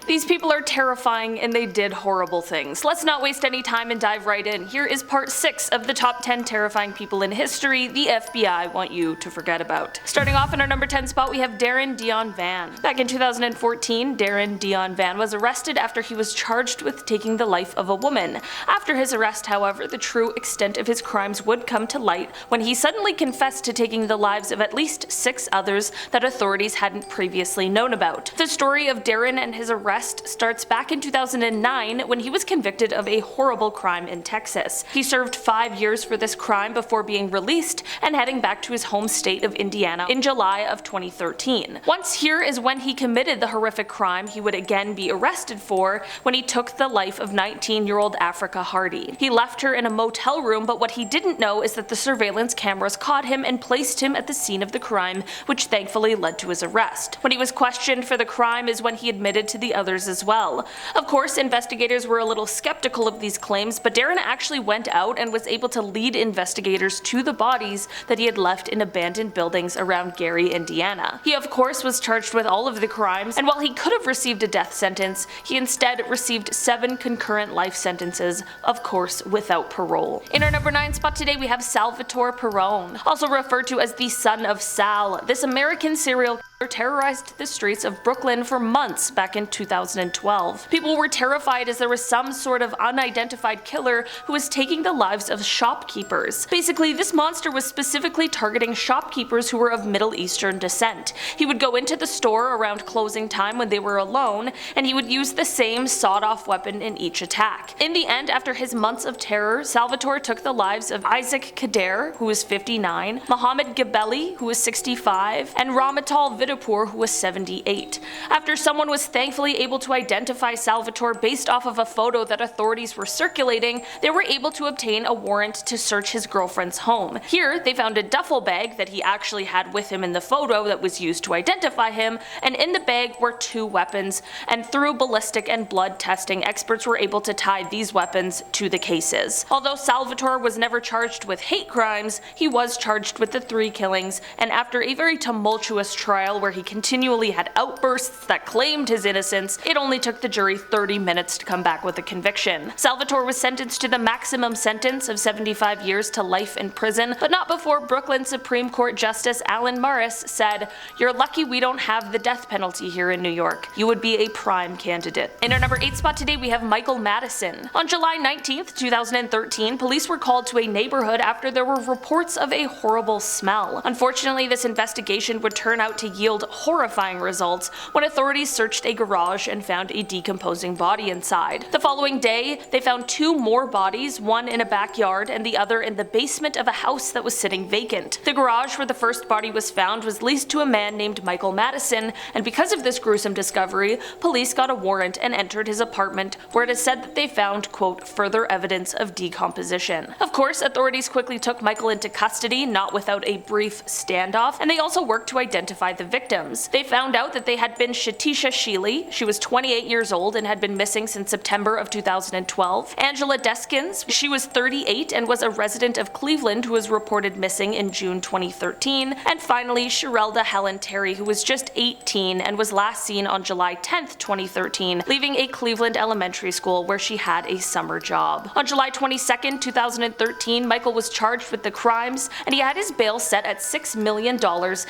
These people are terrifying and they did horrible things. Let's not waste any time and dive right in. Here is part 6 of the top 10 terrifying people in history the FBI want you to forget about. Starting off in our number 10 spot, we have Darren Deon Vann. Back in 2014, Darren Deon Vann was arrested after he was charged with taking the life of a woman. After his arrest, however, the true extent of his crimes would come to light when he suddenly confessed to taking the lives of at least 6 others that authorities hadn't previously known about. The story of Darren and his arrest starts back in 2009 when he was convicted of a horrible crime in Texas. He served 5 years for this crime before being released and heading back to his home state of Indiana in July of 2013. Once here is when he committed the horrific crime he would again be arrested for when he took the life of 19-year-old Africa Hardy. He left her in a motel room, but what he didn't know is that the surveillance cameras caught him and placed him at the scene of the crime, which thankfully led to his arrest. When he was questioned for the crime is when he admitted to the others as well. Of course, investigators were a little skeptical of these claims, but Darren actually went out and was able to lead investigators to the bodies that he had left in abandoned buildings around Gary, Indiana. He of course was charged with all of the crimes, and while he could have received a death sentence, he instead received 7 concurrent life sentences, of course without parole. In our number 9 spot today we have Salvatore Perrone, also referred to as the son of Sal. This American serial killer terrorized the streets of Brooklyn for months back in 2012. People were terrified as there was some sort of unidentified killer who was taking the lives of shopkeepers. Basically, this monster was specifically targeting shopkeepers who were of Middle Eastern descent. He would go into the store around closing time when they were alone, and he would use the same sawed-off weapon in each attack. In the end, after his months of terror, Salvatore took the lives of Isaac Kader, who was 59, Mohammed Gabelli, who was 65, and Ramatal Vidapur, who was 78. After someone was thankfully able to identify Salvatore based off of a photo that authorities were circulating, they were able to obtain a warrant to search his girlfriend's home. Here, they found a duffel bag that he actually had with him in the photo that was used to identify him, and in the bag were 2 weapons, and through ballistic and blood testing, experts were able to tie these weapons to the cases. Although Salvatore was never charged with hate crimes, he was charged with the 3 killings, and after a very tumultuous trial where he continually had outbursts that claimed his innocence, it only took the jury 30 minutes to come back with a conviction. Salvatore was sentenced to the maximum sentence of 75 years to life in prison, but not before Brooklyn Supreme Court Justice Alan Morris said, "You're lucky we don't have the death penalty here in New York. You would be a prime candidate." In our number 8 spot today we have Michael Madison. On July 19th, 2013, police were called to a neighborhood after there were reports of a horrible smell. Unfortunately, this investigation would turn out to yield horrifying results when authorities searched a garage and found a decomposing body inside. The following day, they found 2 more bodies, one in a backyard and the other in the basement of a house that was sitting vacant. The garage where the first body was found was leased to a man named Michael Madison, and because of this gruesome discovery, police got a warrant and entered his apartment, where it is said that they found, quote, further evidence of decomposition. Of course, authorities quickly took Michael into custody, not without a brief standoff, and they also worked to identify the victims. They found out that they had been Shatisha Sheely, she was 28 years old and had been missing since September of 2012, Angela Deskins, she was 38 and was a resident of Cleveland who was reported missing in June 2013, and finally Sherelda Helen Terry, who was just 18 and was last seen on July 10th, 2013, leaving a Cleveland elementary school where she had a summer job. On July 22nd, 2013, Michael was charged with the crimes, and he had his bail set at $6 million,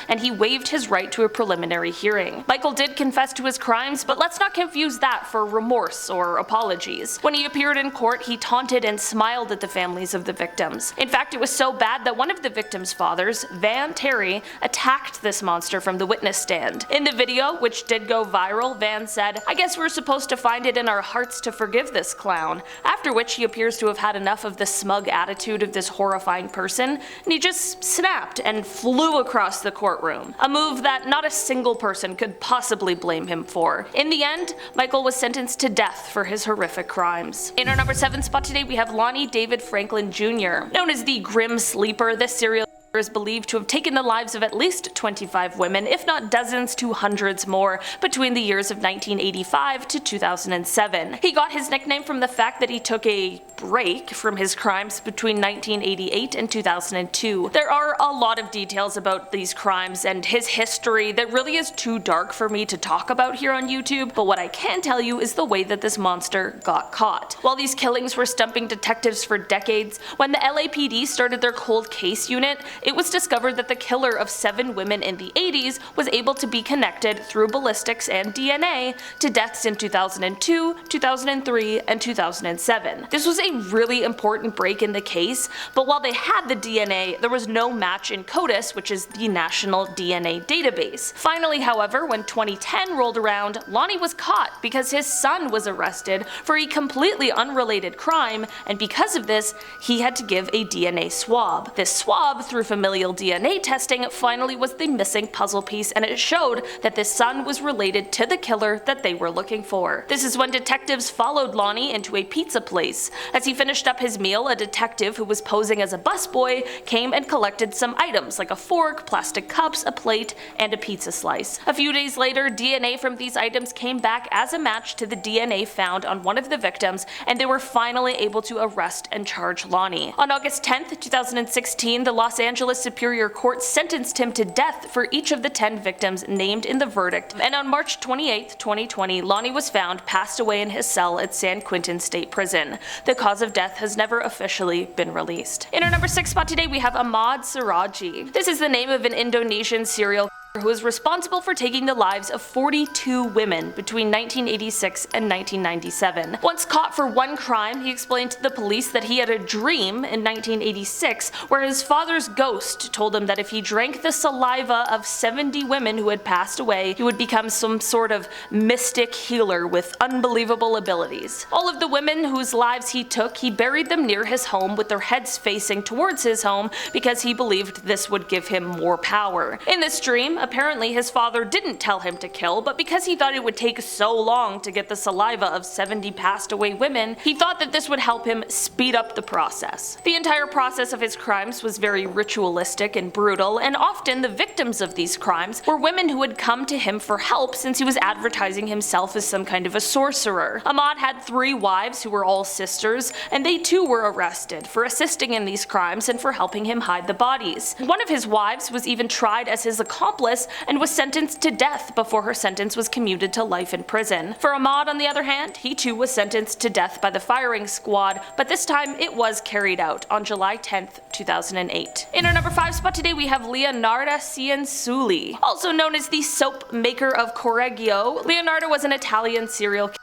and he waived his right to a preliminary hearing. Michael did confess to his crimes, but let's not confuse that for remorse or apologies. When he appeared in court, he taunted and smiled at the families of the victims. In fact, it was so bad that one of the victims' fathers, Vann Terry, attacked this monster from the witness stand. In the video, which did go viral, Vann said, "I guess we're supposed to find it in our hearts to forgive this clown," after which he appears to have had enough of the smug attitude of this horrifying person, and he just snapped and flew across the courtroom. A move that not a single person could possibly blame him for. In the end, Michael was sentenced to death for his horrific crimes. In our number 7 spot today we have Lonnie David Franklin Jr. Known as the Grim Sleeper, this serial is believed to have taken the lives of at least 25 women, if not dozens to hundreds more, between the years of 1985 to 2007. He got his nickname from the fact that he took a break from his crimes between 1988 and 2002. There are a lot of details about these crimes and his history that really is too dark for me to talk about here on YouTube, but what I can tell you is the way that this monster got caught. While these killings were stumping detectives for decades, when the LAPD started their cold case unit, it was discovered that the killer of 7 women in the 80s was able to be connected through ballistics and DNA to deaths in 2002, 2003, and 2007. This was a really important break in the case, but while they had the DNA, there was no match in CODIS, which is the national DNA database. Finally, however, when 2010 rolled around, Lonnie was caught because his son was arrested for a completely unrelated crime, and because of this, he had to give a DNA swab. This swab, through familial DNA testing, finally was the missing puzzle piece, and it showed that this son was related to the killer that they were looking for. This is when detectives followed Lonnie into a pizza place. As he finished up his meal, a detective who was posing as a busboy came and collected some items like a fork, plastic cups, a plate, and a pizza slice. A few days later, DNA from these items came back as a match to the DNA found on one of the victims, and they were finally able to arrest and charge Lonnie. On August 10th, 2016, the Los Angeles Superior Court sentenced him to death for each of the 10 victims named in the verdict, and on March 28th, 2020, Lonnie was found passed away in his cell at San Quentin State Prison. The cause of death has never officially been released. In our number 6 spot today, we have Ahmad Suradji. This is the name of an Indonesian serial killer who was responsible for taking the lives of 42 women between 1986 and 1997. Once caught for one crime, he explained to the police that he had a dream in 1986 where his father's ghost told him that if he drank the saliva of 70 women who had passed away, he would become some sort of mystic healer with unbelievable abilities. All of the women whose lives he took, he buried them near his home with their heads facing towards his home because he believed this would give him more power. In this dream, apparently his father didn't tell him to kill, but because he thought it would take so long to get the saliva of 70 passed away women, he thought that this would help him speed up the process. The entire process of his crimes was very ritualistic and brutal, and often the victims of these crimes were women who had come to him for help since he was advertising himself as some kind of a sorcerer. Ahmad had 3 wives who were all sisters, and they too were arrested for assisting in these crimes and for helping him hide the bodies. One of his wives was even tried as his accomplice and was sentenced to death before her sentence was commuted to life in prison. For Ahmad, on the other hand, he too was sentenced to death by the firing squad, but this time it was carried out on July 10th, 2008. In our number 5 spot today, we have Leonarda Cianciulli. Also known as the soap maker of Correggio, Leonarda was an Italian serial killer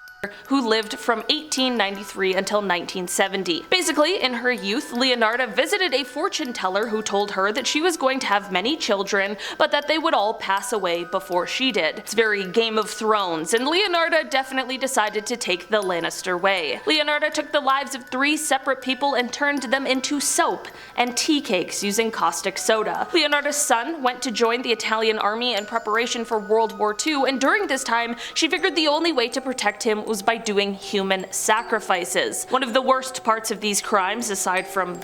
who lived from 1893 until 1970. Basically, in her youth, Leonarda visited a fortune teller who told her that she was going to have many children, but that they would all pass away before she did. It's very Game of Thrones, and Leonarda definitely decided to take the Lannister way. Leonarda took the lives of 3 separate people and turned them into soap and tea cakes using caustic soda. Leonarda's son went to join the Italian army in preparation for World War II, and during this time, she figured the only way to protect him was by doing human sacrifices. One of the worst parts of these crimes, aside from,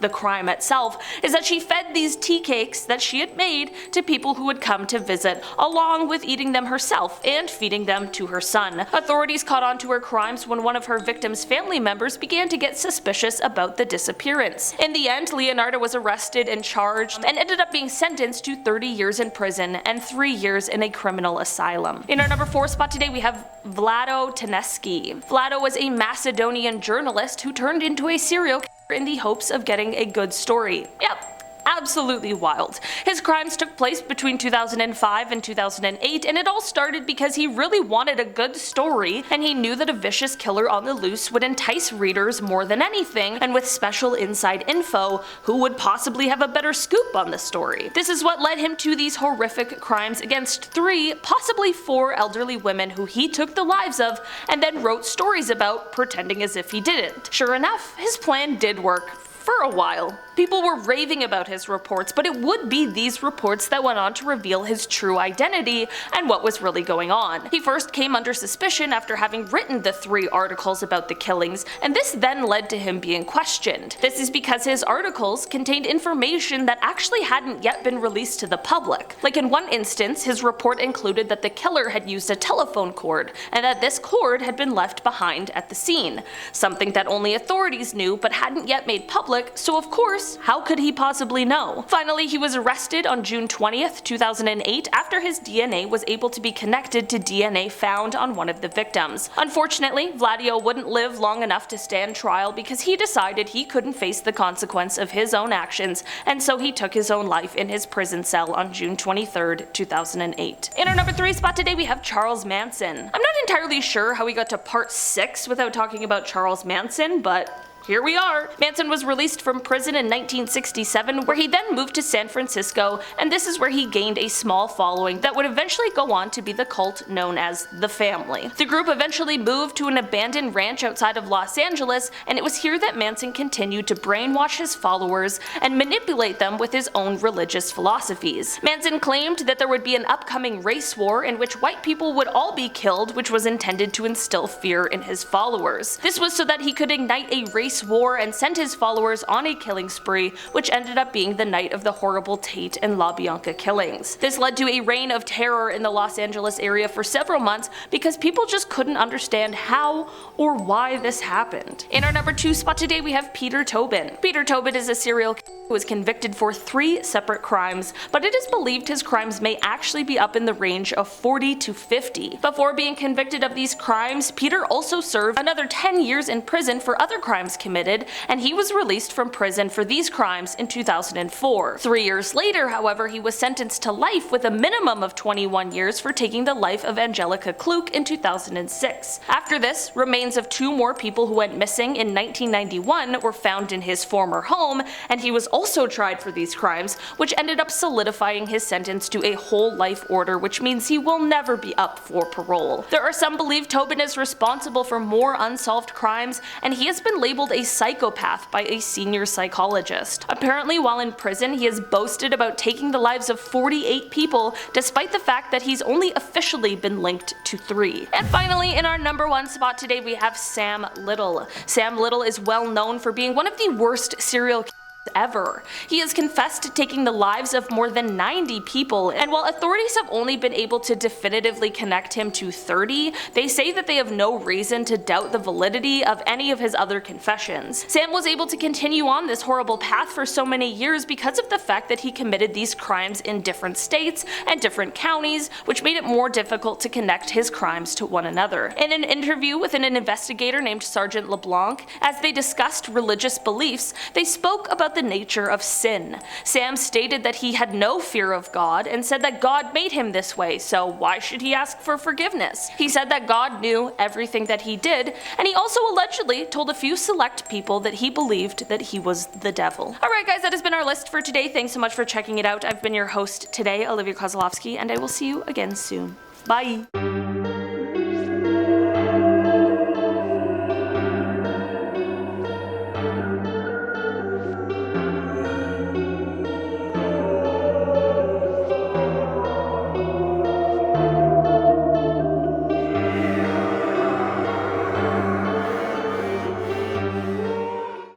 the crime itself, is that she fed these tea cakes that she had made to people who would come to visit, along with eating them herself and feeding them to her son. Authorities caught on to her crimes when one of her victims' family members began to get suspicious about the disappearance. In the end, Leonarda was arrested and charged and ended up being sentenced to 30 years in prison and 3 years in a criminal asylum. In our number 4 spot today, we have Vlado Taneski. Vlado was a Macedonian journalist who turned into a serial killer in the hopes of getting a good story. Yep. Absolutely wild. His crimes took place between 2005 and 2008, and it all started because he really wanted a good story, and he knew that a vicious killer on the loose would entice readers more than anything, and with special inside info, who would possibly have a better scoop on the story. This is what led him to these horrific crimes against 3, possibly 4 elderly women who he took the lives of, and then wrote stories about, pretending as if he didn't. Sure enough, his plan did work. For a while. People were raving about his reports, but it would be these reports that went on to reveal his true identity and what was really going on. He first came under suspicion after having written the 3 articles about the killings, and this then led to him being questioned. This is because his articles contained information that actually hadn't yet been released to the public. Like in one instance, his report included that the killer had used a telephone cord, and that this cord had been left behind at the scene, something that only authorities knew but hadn't yet made public, so of course, how could he possibly know? Finally, he was arrested on June 20th, 2008 after his DNA was able to be connected to DNA found on one of the victims. Unfortunately, Vladio wouldn't live long enough to stand trial because he decided he couldn't face the consequence of his own actions, and so he took his own life in his prison cell on June 23rd, 2008. In our number 3 spot today we have Charles Manson. I'm not entirely sure how we got to part 6 without talking about Charles Manson, but here we are. Manson was released from prison in 1967, where he then moved to San Francisco, and this is where he gained a small following that would eventually go on to be the cult known as The Family. The group eventually moved to an abandoned ranch outside of Los Angeles, and it was here that Manson continued to brainwash his followers and manipulate them with his own religious philosophies. Manson claimed that there would be an upcoming race war in which white people would all be killed, which was intended to instill fear in his followers. This was so that he could ignite a race war and send his followers on a killing spree, which ended up being the night of the horrible Tate and LaBianca killings. This led to a reign of terror in the Los Angeles area for several months because people just couldn't understand how or why this happened. In our number 2 spot today we have Peter Tobin. Peter Tobin is a serial killer who was convicted for 3 separate crimes, but it is believed his crimes may actually be up in the range of 40 to 50. Before being convicted of these crimes, Peter also served another 10 years in prison for other crimes committed, and he was released from prison for these crimes in 2004. 3 years later, however, he was sentenced to life with a minimum of 21 years for taking the life of Angelica Kluk in 2006. After this, remains of 2 more people who went missing in 1991 were found in his former home, and he was also tried for these crimes, which ended up solidifying his sentence to a whole life order, which means he will never be up for parole. There are some believe Tobin is responsible for more unsolved crimes, and he has been labeled a psychopath by a senior psychologist. Apparently, while in prison, he has boasted about taking the lives of 48 people, despite the fact that he's only officially been linked to 3. And finally, in our number 1 spot today, we have Sam Little. Sam Little is well known for being one of the worst serial killers ever. He has confessed to taking the lives of more than 90 people, and while authorities have only been able to definitively connect him to 30, they say that they have no reason to doubt the validity of any of his other confessions. Sam was able to continue on this horrible path for so many years because of the fact that he committed these crimes in different states and different counties, which made it more difficult to connect his crimes to one another. In an interview with an investigator named Sergeant LeBlanc, as they discussed religious beliefs, they spoke about the nature of sin. Sam stated that he had no fear of God and said that God made him this way, so why should he ask for forgiveness? He said that God knew everything that he did, and he also allegedly told a few select people that he believed that he was the devil. Alright guys, that has been our list for today. Thanks so much for checking it out. I've been your host today, Olivia Kozlowski, and I will see you again soon. Bye!